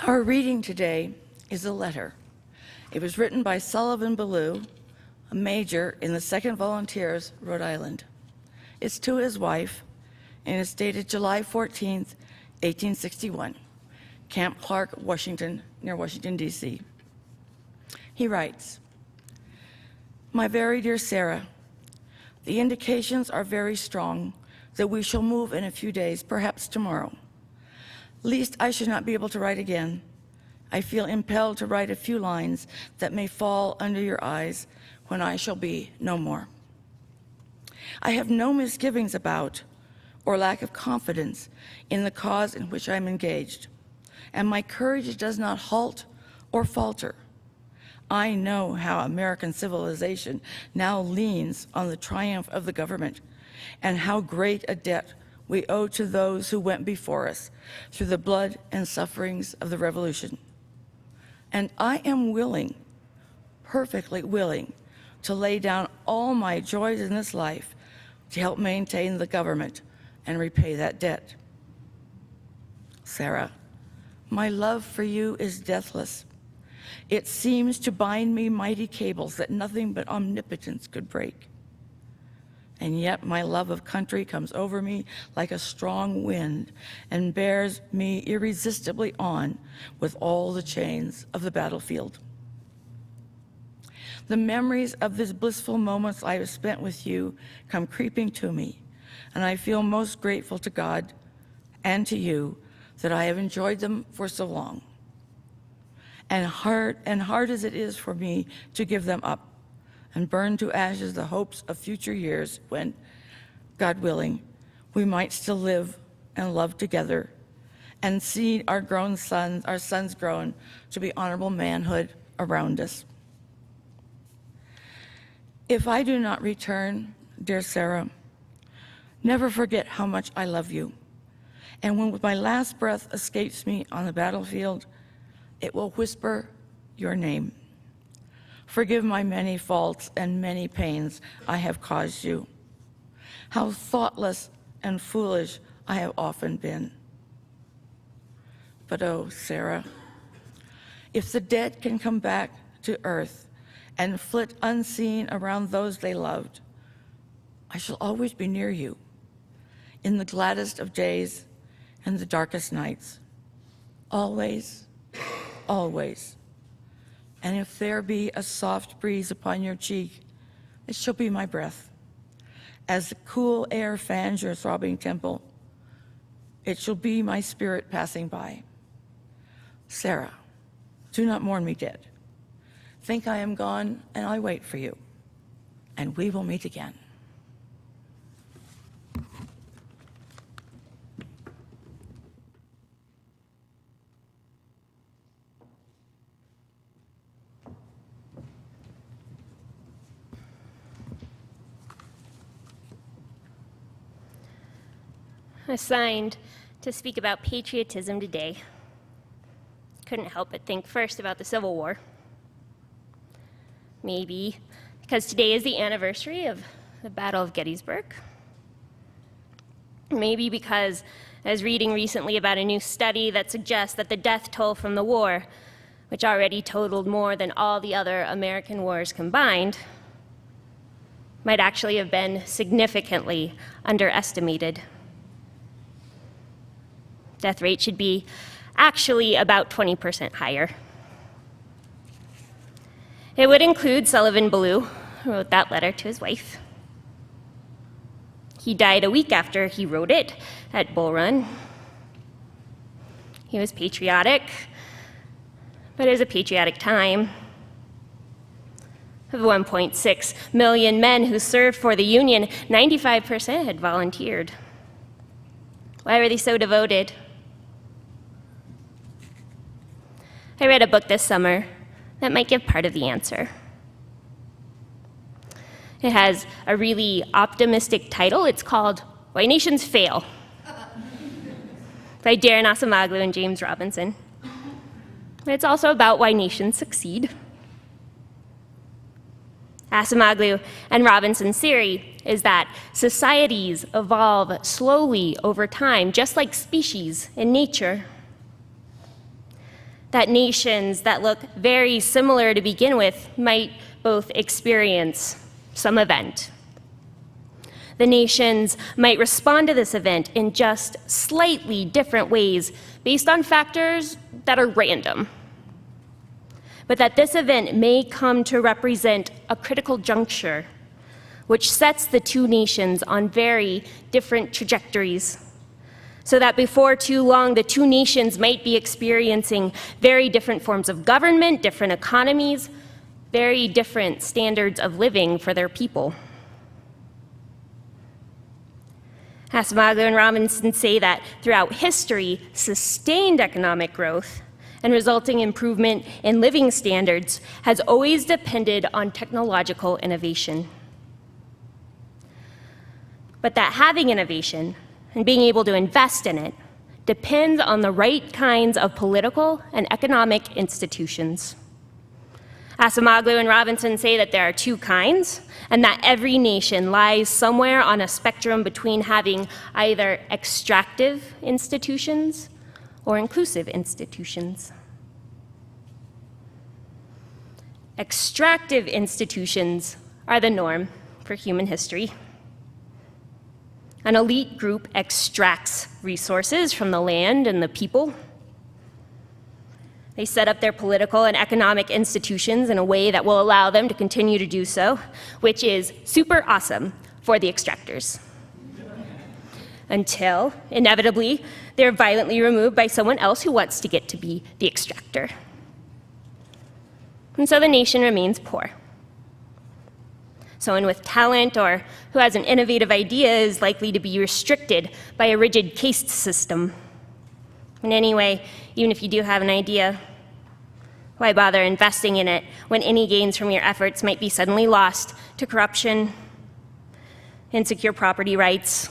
Our reading today is a letter. It was written by Sullivan Ballou, a major in the 2nd Volunteers, Rhode Island. It's to his wife, and it's dated July 14th, 1861, Camp Clark, Washington, near Washington, D.C. He writes, "My very dear Sarah, the indications are very strong that we shall move in a few days, perhaps tomorrow. Lest I should not be able to write again, I feel impelled to write a few lines that may fall under your eyes when I shall be no more. I have no misgivings about or lack of confidence in the cause in which I am engaged, and my courage does not halt or falter. I know how American civilization now leans on the triumph of the government, and how great a debt we owe to those who went before us through the blood and sufferings of the Revolution. And I am willing, perfectly willing, to lay down all my joys in this life to help maintain the government and repay that debt. Sarah, my love for you is deathless. It seems to bind me mighty cables that nothing but omnipotence could break. And yet my love of country comes over me like a strong wind and bears me irresistibly on with all the chains of the battlefield. The memories of these blissful moments I have spent with you come creeping to me, and I feel most grateful to God and to you that I have enjoyed them for so long. And hard as it is for me to give them up and burn to ashes the hopes of future years when, God willing, we might still live and love together and see our sons grown to be honorable manhood around us. If I do not return, dear Sarah, never forget how much I love you. And when my last breath escapes me on the battlefield, it will whisper your name. Forgive my many faults and many pains I have caused you. How thoughtless and foolish I have often been. But oh, Sarah, if the dead can come back to earth and flit unseen around those they loved, I shall always be near you, in the gladdest of days and the darkest nights. Always, always. And if there be a soft breeze upon your cheek, it shall be my breath. As the cool air fans your throbbing temple, it shall be my spirit passing by. Sarah, do not mourn me dead. Think I am gone, and I wait for you, and we will meet again." Assigned to speak about patriotism today, couldn't help but think first about the Civil War. Maybe because today is the anniversary of the Battle of Gettysburg. Maybe because I was reading recently about a new study that suggests that the death toll from the war, which already totaled more than all the other American wars combined, might actually have been significantly underestimated. Death rate should be actually about 20% higher. It would include Sullivan Ballou, who wrote that letter to his wife. He died a week after he wrote it at Bull Run. He was patriotic, but it was a patriotic time. Of 1.6 million men who served for the Union, 95% had volunteered. Why were they so devoted? I read a book this summer that might give part of the answer. It has a really optimistic title. It's called Why Nations Fail by Darren Asamoglu and James Robinson. But it's also about why nations succeed. Asamoglu and Robinson's theory is that societies evolve slowly over time, just like species in nature. that nations that look very similar to begin with might both experience some event. The nations might respond to this event in just slightly different ways based on factors that are random. But that this event may come to represent a critical juncture which sets the two nations on very different trajectories, so that before too long, the two nations might be experiencing very different forms of government, different economies, very different standards of living for their people. Acemoglu and Robinson say that throughout history, sustained economic growth and resulting improvement in living standards has always depended on technological innovation. But that having innovation and being able to invest in it depends on the right kinds of political and economic institutions. Acemoglu and Robinson say that there are two kinds, and that every nation lies somewhere on a spectrum between having either extractive institutions or inclusive institutions. Extractive institutions are the norm for human history. An elite group extracts resources from the land and the people. They set up their political and economic institutions in a way that will allow them to continue to do so, which is super awesome for the extractors. Until, inevitably, they're violently removed by someone else who wants to get to be the extractor. And so the nation remains poor. Someone with talent or who has an innovative idea is likely to be restricted by a rigid caste system. And anyway, even if you do have an idea, why bother investing in it when any gains from your efforts might be suddenly lost to corruption, insecure property rights,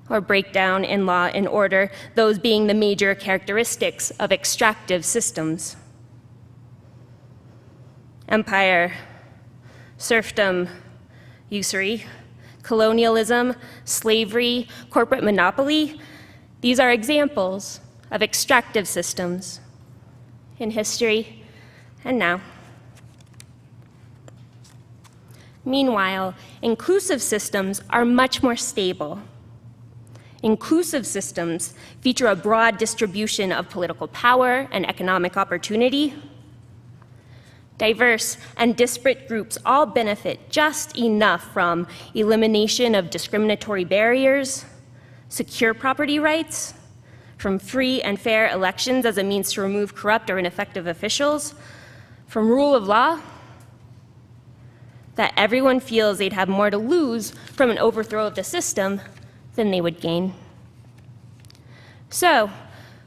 or breakdown in law and order, those being the major characteristics of extractive systems. Empire, serfdom, usury, colonialism, slavery, corporate monopoly, these are examples of extractive systems in history and now. Meanwhile, inclusive systems are much more stable. Inclusive systems feature a broad distribution of political power and economic opportunity. Diverse and disparate groups all benefit just enough from elimination of discriminatory barriers, secure property rights, from free and fair elections as a means to remove corrupt or ineffective officials, from rule of law, that everyone feels they'd have more to lose from an overthrow of the system than they would gain. So,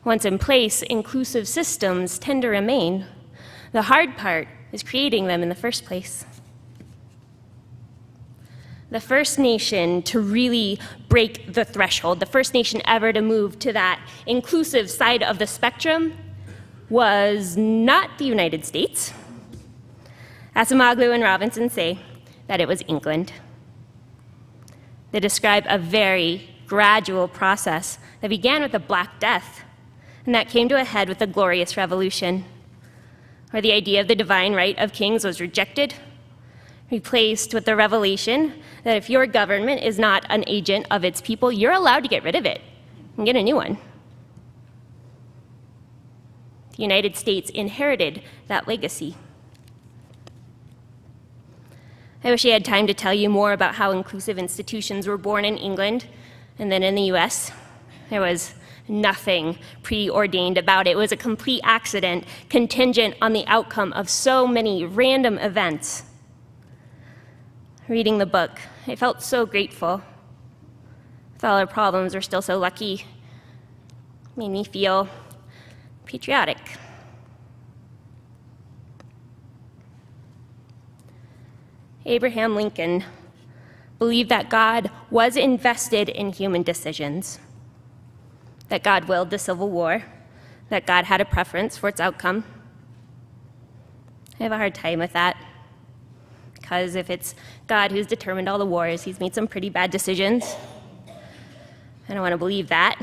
once in place, inclusive systems tend to remain. The hard part is creating them in the first place. The first nation to really break the threshold, the first nation ever to move to that inclusive side of the spectrum, was not the United States. Acemoglu and Robinson say that it was England. They describe a very gradual process that began with the Black Death and that came to a head with the Glorious Revolution, where the idea of the divine right of kings was rejected, replaced with the revelation that if your government is not an agent of its people, you're allowed to get rid of it and get a new one. The United States inherited that legacy. I wish I had time to tell you more about how inclusive institutions were born in England and then in the US. There was nothing preordained about it. It was a complete accident, contingent on the outcome of so many random events. Reading the book, I felt so grateful. With all our problems, we're still so lucky. Made me feel patriotic. Abraham Lincoln believed that God was invested in human decisions, that God willed the Civil War, that God had a preference for its outcome. I have a hard time with that, because if it's God who's determined all the wars, he's made some pretty bad decisions. I don't want to believe that.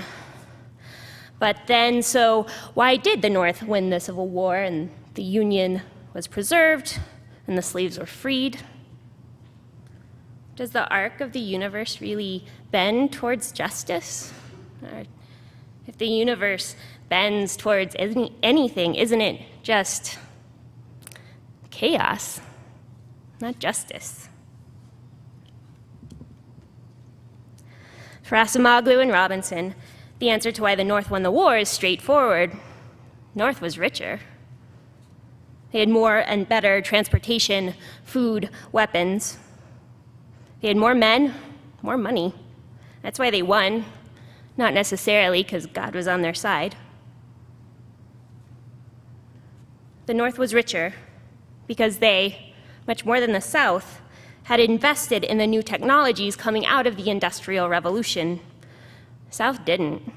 But then, so why did the North win the Civil War and the Union was preserved and the slaves were freed? Does the arc of the universe really bend towards justice? Or if the universe bends towards anything, isn't it just chaos, not justice? For Acemoglu and Robinson, the answer to why the North won the war is straightforward. North was richer. They had more and better transportation, food, weapons. They had more men, more money. That's why they won, not necessarily because God was on their side. The North was richer because they, much more than the South, had invested in the new technologies coming out of the Industrial Revolution. The South didn't.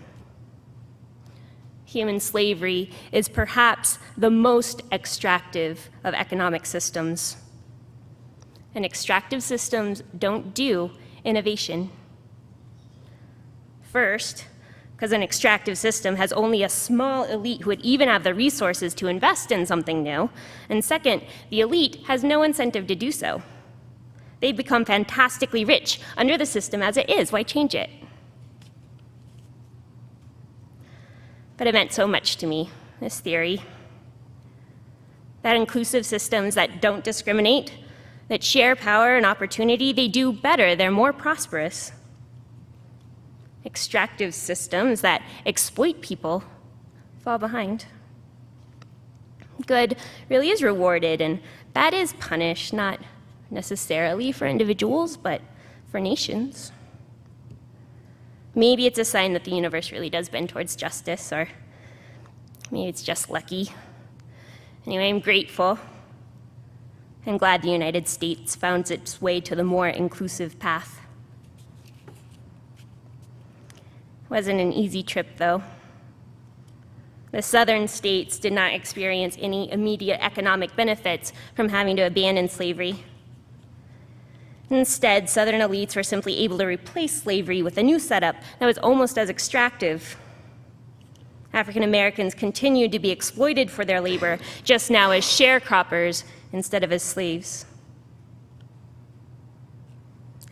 Human slavery is perhaps the most extractive of economic systems. And extractive systems don't do innovation. First, because an extractive system has only a small elite who would even have the resources to invest in something new. And second, the elite has no incentive to do so. They've become fantastically rich under the system as it is. Why change it? But it meant so much to me, this theory. That inclusive systems that don't discriminate, that share power and opportunity, they do better, they're more prosperous. Extractive systems that exploit people fall behind. Good really is rewarded and bad is punished, not necessarily for individuals, but for nations. Maybe it's a sign that the universe really does bend towards justice, or maybe it's just lucky. Anyway, I'm grateful. I'm glad the United States found its way to the more inclusive path. It wasn't an easy trip, though. The southern states did not experience any immediate economic benefits from having to abandon slavery. Instead, southern elites were simply able to replace slavery with a new setup that was almost as extractive. African Americans continued to be exploited for their labor, just now as sharecroppers instead of as slaves.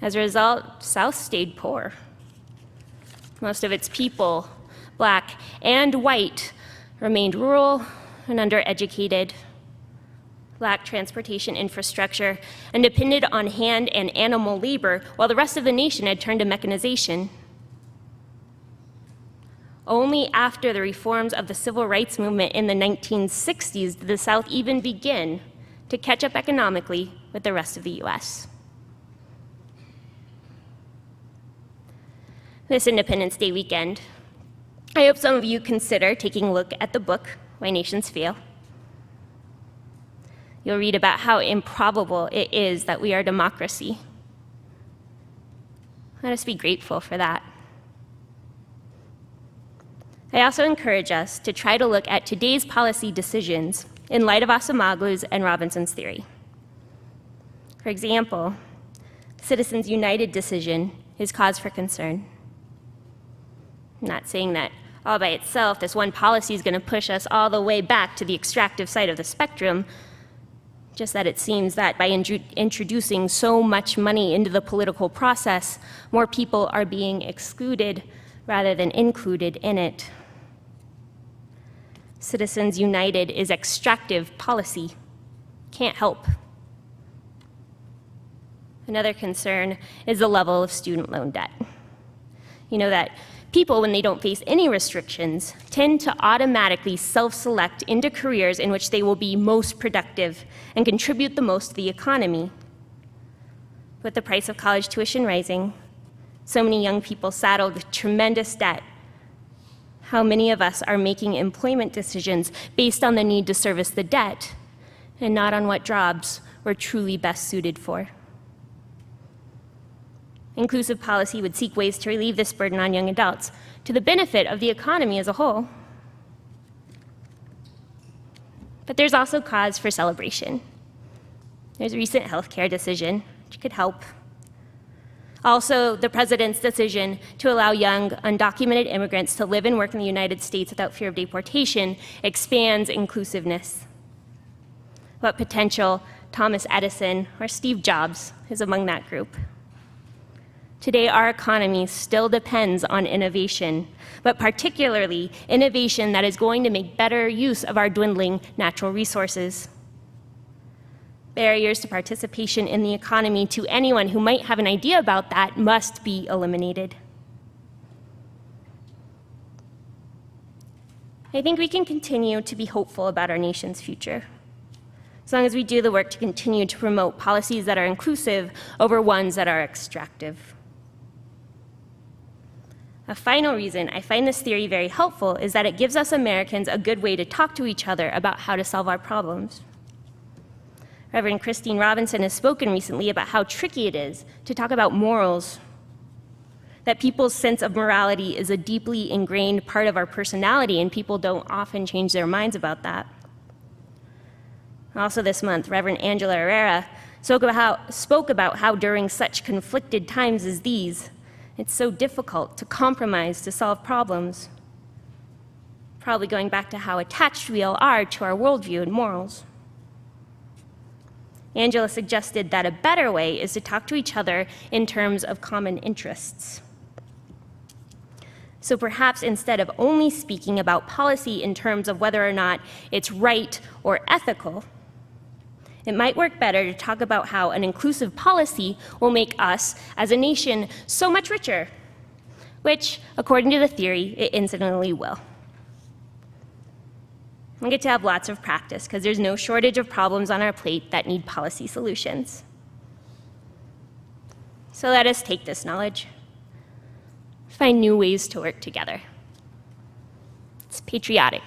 As a result, South stayed poor. Most of its people, Black and white, remained rural and undereducated, lacked transportation infrastructure, and depended on hand and animal labor, while the rest of the nation had turned to mechanization. Only after the reforms of the civil rights movement in the 1960s did the South even begin to catch up economically with the rest of the US. This Independence Day weekend, I hope some of you consider taking a look at the book, Why Nations Fail. You'll read about how improbable it is that we are a democracy. Let us be grateful for that. I also encourage us to try to look at today's policy decisions in light of Acemoglu's and Robinson's theory. For example, Citizens United decision is cause for concern. I'm not saying that all by itself this one policy is going to push us all the way back to the extractive side of the spectrum, just that it seems that by introducing so much money into the political process, more people are being excluded rather than included in it. Citizens United is extractive policy. Can't help. Another concern is the level of student loan debt. You know that people, when they don't face any restrictions, tend to automatically self-select into careers in which they will be most productive and contribute the most to the economy. With the price of college tuition rising, so many young people saddled with tremendous debt. How many of us are making employment decisions based on the need to service the debt and not on what jobs we're truly best suited for? Inclusive policy would seek ways to relieve this burden on young adults to the benefit of the economy as a whole. But there's also cause for celebration. There's a recent healthcare decision which could help. Also, the president's decision to allow young, undocumented immigrants to live and work in the United States without fear of deportation expands inclusiveness. What potential Thomas Edison or Steve Jobs is among that group? Today, our economy still depends on innovation, but particularly innovation that is going to make better use of our dwindling natural resources. Barriers to participation in the economy to anyone who might have an idea about that must be eliminated. I think we can continue to be hopeful about our nation's future, as long as we do the work to continue to promote policies that are inclusive over ones that are extractive. A final reason I find this theory very helpful is that it gives us Americans a good way to talk to each other about how to solve our problems. Reverend Christine Robinson has spoken recently about how tricky it is to talk about morals, that people's sense of morality is a deeply ingrained part of our personality, and people don't often change their minds about that. Also this month, Reverend Angela Herrera spoke about how during such conflicted times as these, it's so difficult to compromise to solve problems, probably going back to how attached we all are to our worldview and morals. Angela suggested that a better way is to talk to each other in terms of common interests. So perhaps instead of only speaking about policy in terms of whether or not it's right or ethical, it might work better to talk about how an inclusive policy will make us, as a nation, so much richer, which, according to the theory, it incidentally will. We get to have lots of practice because there's no shortage of problems on our plate that need policy solutions. So let us take this knowledge, find new ways to work together. It's patriotic.